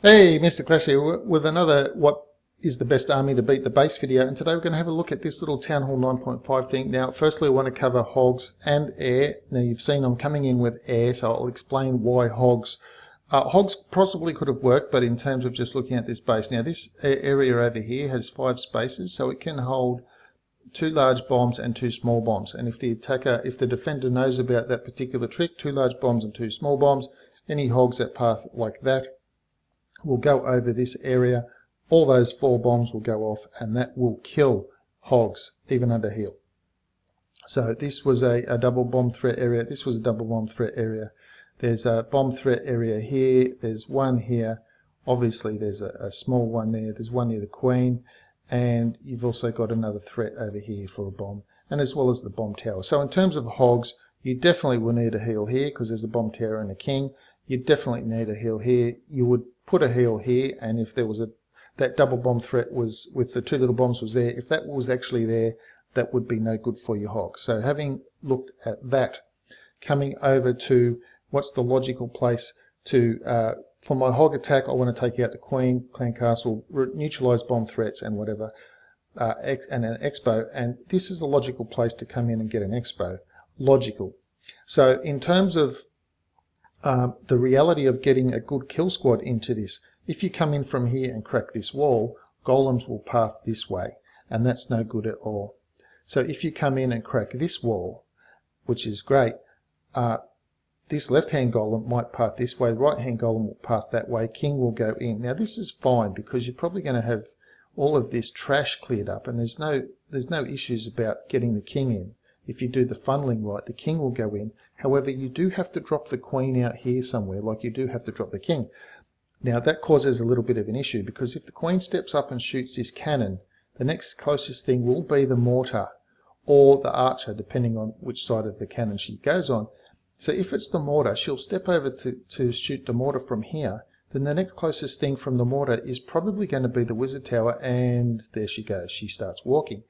Hey, Mr. Clash here with another what is the best army to beat the base video, and today we're going to have a look at this little Town Hall 9.5 thing. Now, firstly, I want to cover hogs and air. Now, you've seen I'm coming in with air, so I'll explain why hogs. Hogs possibly could have worked, but in terms of just looking at this base. Now, this area over here has 5 spaces, so it can hold 2 large bombs and 2 small bombs. And if the defender knows about that particular trick, 2 large bombs and 2 small bombs, any hogs that path like that will go over this area. All those 4 bombs will go off, and that will kill hogs even under heal. So this was a double bomb threat area. This was a double bomb threat area. There's a bomb threat area here. There's one here. Obviously there's a small one there. There's one near the Queen, and you've also got another threat over here for a bomb, and as well as the bomb tower. So in terms of hogs, you definitely will need a heal here because there's a bomb tower and a king. You definitely need a heal here. You would put a heal here, and if there was that double bomb threat was with the 2 little bombs was there, if that was actually there, that would be no good for your hog. So having looked at that, coming over to what's the logical place to for my hog attack, I want to take out the Queen, clan castle, neutralize bomb threats and whatever, and an expo, and this is the logical place to come in and get an expo. Logical. So in terms of the reality of getting a good kill squad into this, if you come in from here and crack this wall, golems will path this way, and that's no good at all. So if you come in and crack this wall, which is great, this left-hand golem might path this way, the right-hand golem will path that way, king will go in. Now this is fine because you're probably going to have all of this trash cleared up, and there's no issues about getting the king in. If you do the funneling right, the king will go in. However, you do have to drop the queen out here somewhere, like you do have to drop the king. Now that causes a little bit of an issue, because if the queen steps up and shoots this cannon, the next closest thing will be the mortar or the archer, depending on which side of the cannon she goes on. So if it's the mortar, she'll step over to shoot the mortar from here. Then the next closest thing from the mortar is probably going to be the wizard tower, and there she goes. She starts walking.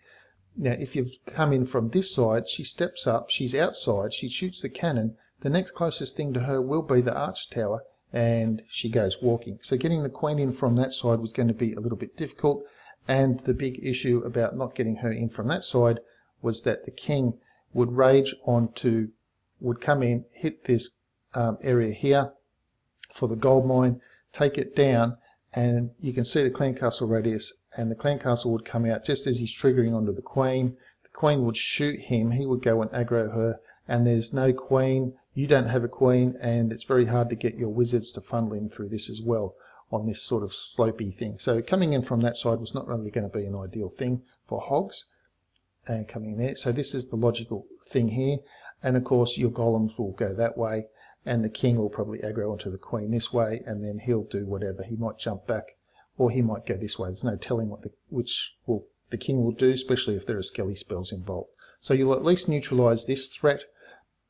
Now, if you've come in from this side, she steps up, she's outside, she shoots the cannon. The next closest thing to her will be the archer tower, and she goes walking. So getting the queen in from that side was going to be a little bit difficult, and the big issue about not getting her in from that side was that the king would would come in, hit this area here for the gold mine, take it down, and you can see the clan castle radius, and the clan castle would come out just as he's triggering onto the queen. The queen would shoot him, he would go and aggro her, and there's no queen, you don't have a queen, and it's very hard to get your wizards to funnel in through this as well on this sort of slopey thing. So coming in from that side was not really going to be an ideal thing for hogs, and coming in there. So this is the logical thing here, and of course your golems will go that way, and the king will probably aggro onto the queen this way, and then he'll do whatever. He might jump back, or he might go this way. There's no telling what the king will do, especially if there are skelly spells involved. So you'll at least neutralize this threat,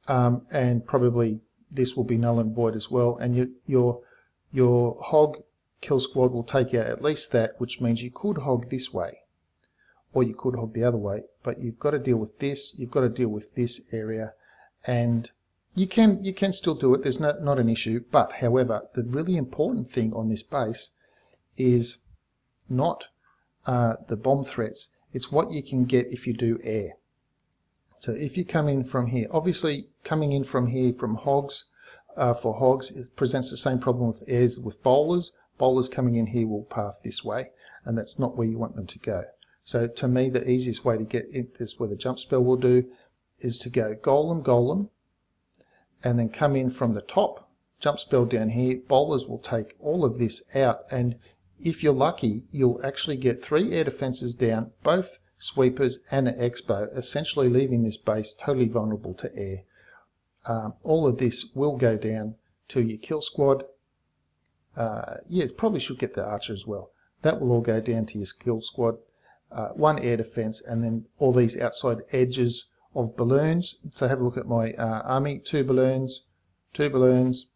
and probably this will be null and void as well. And your hog kill squad will take out at least that, which means you could hog this way, or you could hog the other way. But you've got to deal with this. You've got to deal with this area, and you can still do it. There's not an issue. But however, the really important thing on this base is not the bomb threats. It's what you can get if you do air. So if you come in from here, obviously coming in from here from hogs, for hogs, it presents the same problem with airs with bowlers. Bowlers coming in here will path this way, and that's not where you want them to go. So to me, the easiest way to get it, this where the jump spell will do, is to go golem, golem, and then come in from the top, jump spell down here. Bowlers will take all of this out, and if you're lucky, you'll actually get 3 air defenses down, both sweepers and an expo, essentially leaving this base totally vulnerable to air. All of this will go down to your kill squad. Yeah, probably should get the archer as well. That will all go down to your kill squad. 1 air defense, and then all these outside edges of balloons. So have a look at my army. 2 balloons, 2 balloons,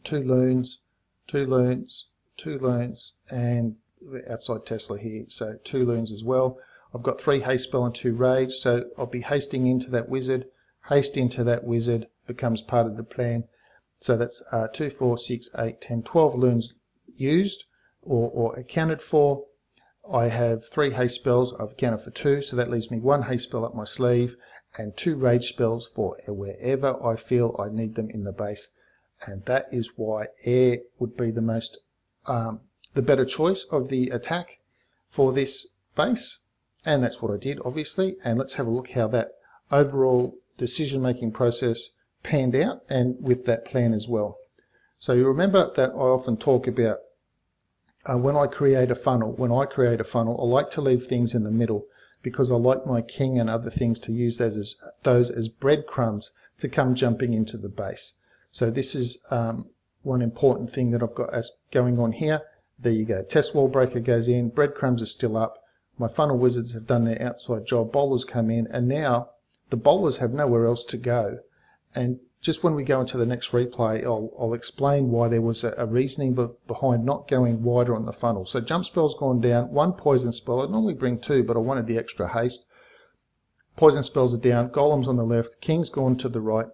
2 loons, 2 loons, 2 loons, and outside Tesla here, so 2 loons as well. I've got 3 haste spell and 2 rage, so I'll be hasting into that wizard. Haste into that wizard becomes part of the plan. So that's 2, 4, 6, 8, 10, 12 loons used or accounted for. I have 3 haste spells. I've accounted for 2, so that leaves me 1 haste spell up my sleeve and 2 rage spells for wherever I feel I need them in the base. And that is why air would be the better choice of the attack for this base. And that's what I did, obviously. And let's have a look how that overall decision-making process panned out, and with that plan as well. So you remember that I often talk about when I create a funnel, I like to leave things in the middle because I like my king and other things to use those as breadcrumbs to come jumping into the base. So this is one important thing that I've got going on here. There you go. Test wall breaker goes in, breadcrumbs are still up. My funnel wizards have done their outside job, bowlers come in, and now the bowlers have nowhere else to go. And just when we go into the next replay, I'll explain why there was a reasoning behind not going wider on the funnel. So jump spell's gone down, 1 poison spell. I'd normally bring 2, but I wanted the extra haste. Poison spells are down, golems on the left, king's gone to the right.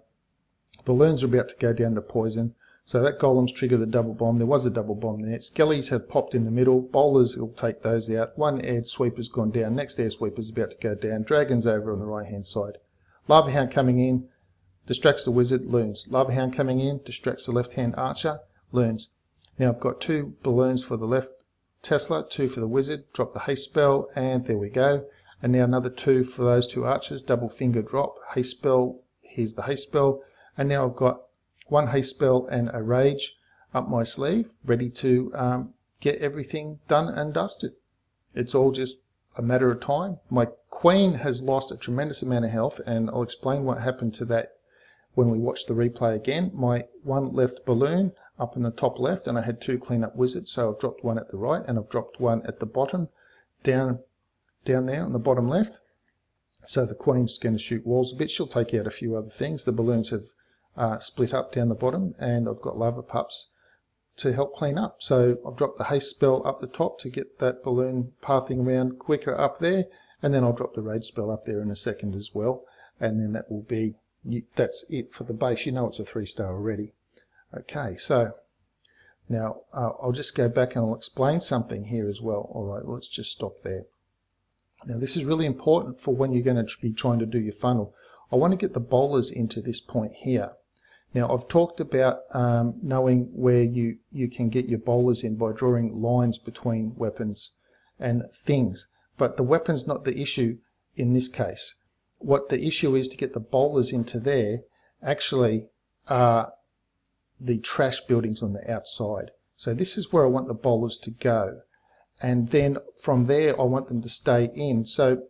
Balloons are about to go down to poison. So that golems trigger the double bomb. There was a double bomb there. Skellies have popped in the middle. Bowlers will take those out. 1 air sweeper's gone down. Next air sweeper's about to go down. Dragon's over on the right hand side. Lava Hound coming in. Distracts the wizard, loons. Lava Hound coming in, distracts the left-hand archer, loons. Now I've got 2 balloons for the left Tesla, 2 for the wizard, drop the haste spell, and there we go. And now another 2 for those 2 archers, double finger drop, haste spell, here's the haste spell. And now I've got 1 haste spell and a rage up my sleeve, ready to get everything done and dusted. It's all just a matter of time. My queen has lost a tremendous amount of health, and I'll explain what happened to that when we watch the replay again. My 1 left balloon up in the top left, and I had 2 cleanup wizards, so I've dropped 1 at the right and I've dropped 1 at the bottom, down there on the bottom left. So the queen's going to shoot walls a bit. She'll take out a few other things. The balloons have split up down the bottom, and I've got lava pups to help clean up. So I've dropped the haste spell up the top to get that balloon pathing around quicker up there, and then I'll drop the rage spell up there in a second as well, and then that will be that's it for the base. You know it's a 3-star already. Okay, so now I'll just go back and I'll explain something here as well. All right, let's just stop there. Now this is really important for when you're going to be trying to do your funnel. I want to get the bowlers into this point here. Now I've talked about knowing where you can get your bowlers in by drawing lines between weapons and things, but the weapon's not the issue in this case. What the issue is to get the bowlers into there actually are the trash buildings on the outside. So this is where I want the bowlers to go. And then from there, I want them to stay in. So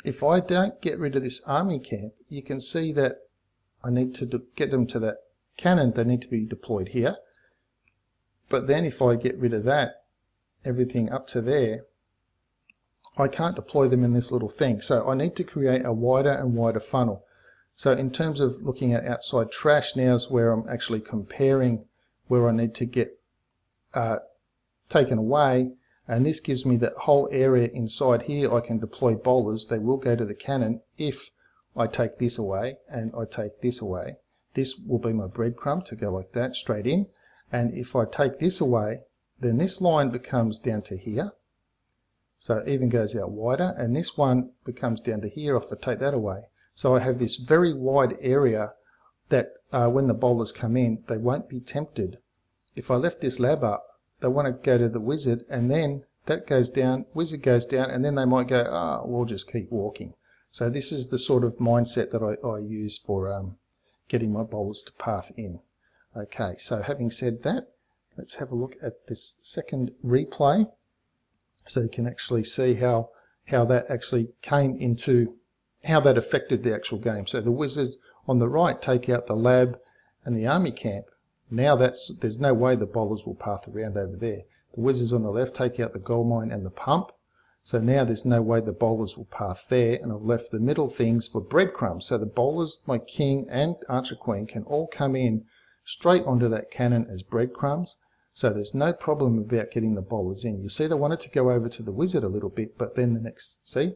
if I don't get rid of this army camp, you can see that I need to get them to that cannon. They need to be deployed here. But then if I get rid of that, everything up to there, I can't deploy them in this little thing. So I need to create a wider and wider funnel. So in terms of looking at outside trash, now is where I'm actually comparing where I need to get taken away. And this gives me that whole area inside here. I can deploy bowlers. They will go to the cannon if I take this away and I take this away. This will be my breadcrumb to go like that, straight in. And if I take this away, then this line becomes down to here. So it even goes out wider, and this one becomes down to here if I take that away. So I have this very wide area that when the bowlers come in, they won't be tempted. If I left this lab up, they want to go to the wizard, and then that goes down, wizard goes down, and then they might go, we'll just keep walking. So this is the sort of mindset that I use for getting my bowlers to path in. Okay, so having said that, let's have a look at this second replay, so you can actually see how that actually came into, how that affected the actual game. So the wizards on the right take out the lab and the army camp. Now there's no way the bowlers will path around over there. The wizards on the left take out the gold mine and the pump. So now there's no way the bowlers will path there, and I've left the middle things for breadcrumbs. So the bowlers, my king and archer queen, can all come in straight onto that cannon as breadcrumbs. So there's no problem about getting the bowlers in. You see, they wanted to go over to the wizard a little bit, but then the next, see,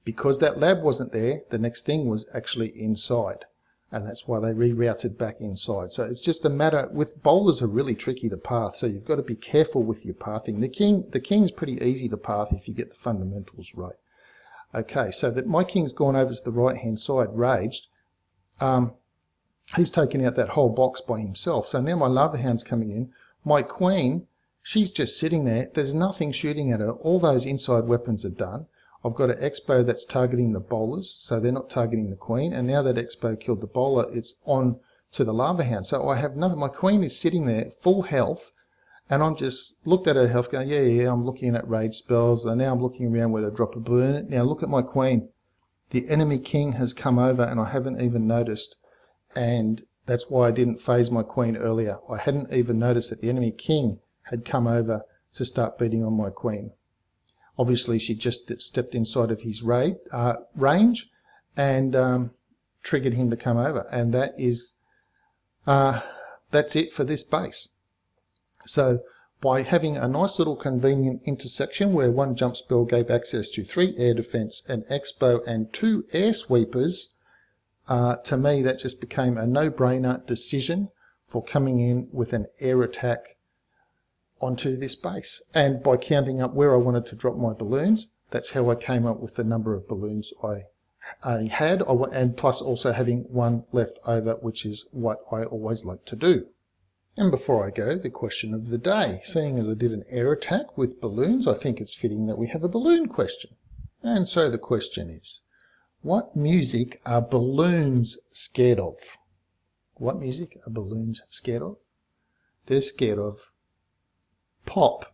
because that lab wasn't there, the next thing was actually inside. and that's why they rerouted back inside. So it's just a matter, with bowlers are really tricky to path, so you've got to be careful with your pathing. The king's pretty easy to path if you get the fundamentals right. Okay, so that my king's gone over to the right hand side, raged. He's taken out that whole box by himself. So now my lava hound's coming in. My queen, she's just sitting there. There's nothing shooting at her. All those inside weapons are done. I've got an expo that's targeting the bowlers, so they're not targeting the queen. And now that expo killed the bowler, it's on to the lava hound. So I have nothing. My queen is sitting there, full health, and I'm just looked at her health going, yeah, I'm looking at raid spells. And now I'm looking around where to drop a balloon. Now look at my queen. The enemy king has come over, and I haven't even noticed. And that's why I didn't phase my queen earlier. I hadn't even noticed that the enemy king had come over to start beating on my queen. Obviously, she just stepped inside of his range and triggered him to come over. And that is that's it for this base. So by having a nice little convenient intersection where one jump spell gave access to 3 air defense, an expo, and 2 air sweepers, to me, that just became a no-brainer decision for coming in with an air attack onto this base. And by counting up where I wanted to drop my balloons, that's how I came up with the number of balloons I had, and plus also having one left over, which is what I always like to do. And before I go, the question of the day. Seeing as I did an air attack with balloons, I think it's fitting that we have a balloon question. And so the question is, what music are balloons scared of? What music are balloons scared of? They're scared of pop.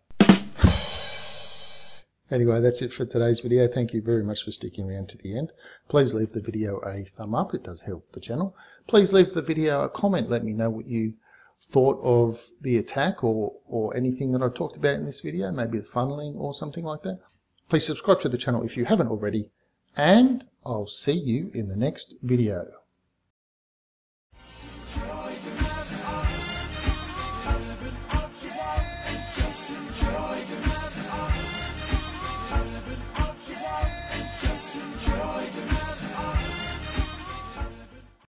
Anyway, that's it for today's video. Thank you very much for sticking around to the end. Please leave the video a thumb up. It does help the channel. Please leave the video a comment. Let me know what you thought of the attack or anything that I talked about in this video, maybe the funneling or something like that. Please subscribe to the channel if you haven't already. And I'll see you in the next video.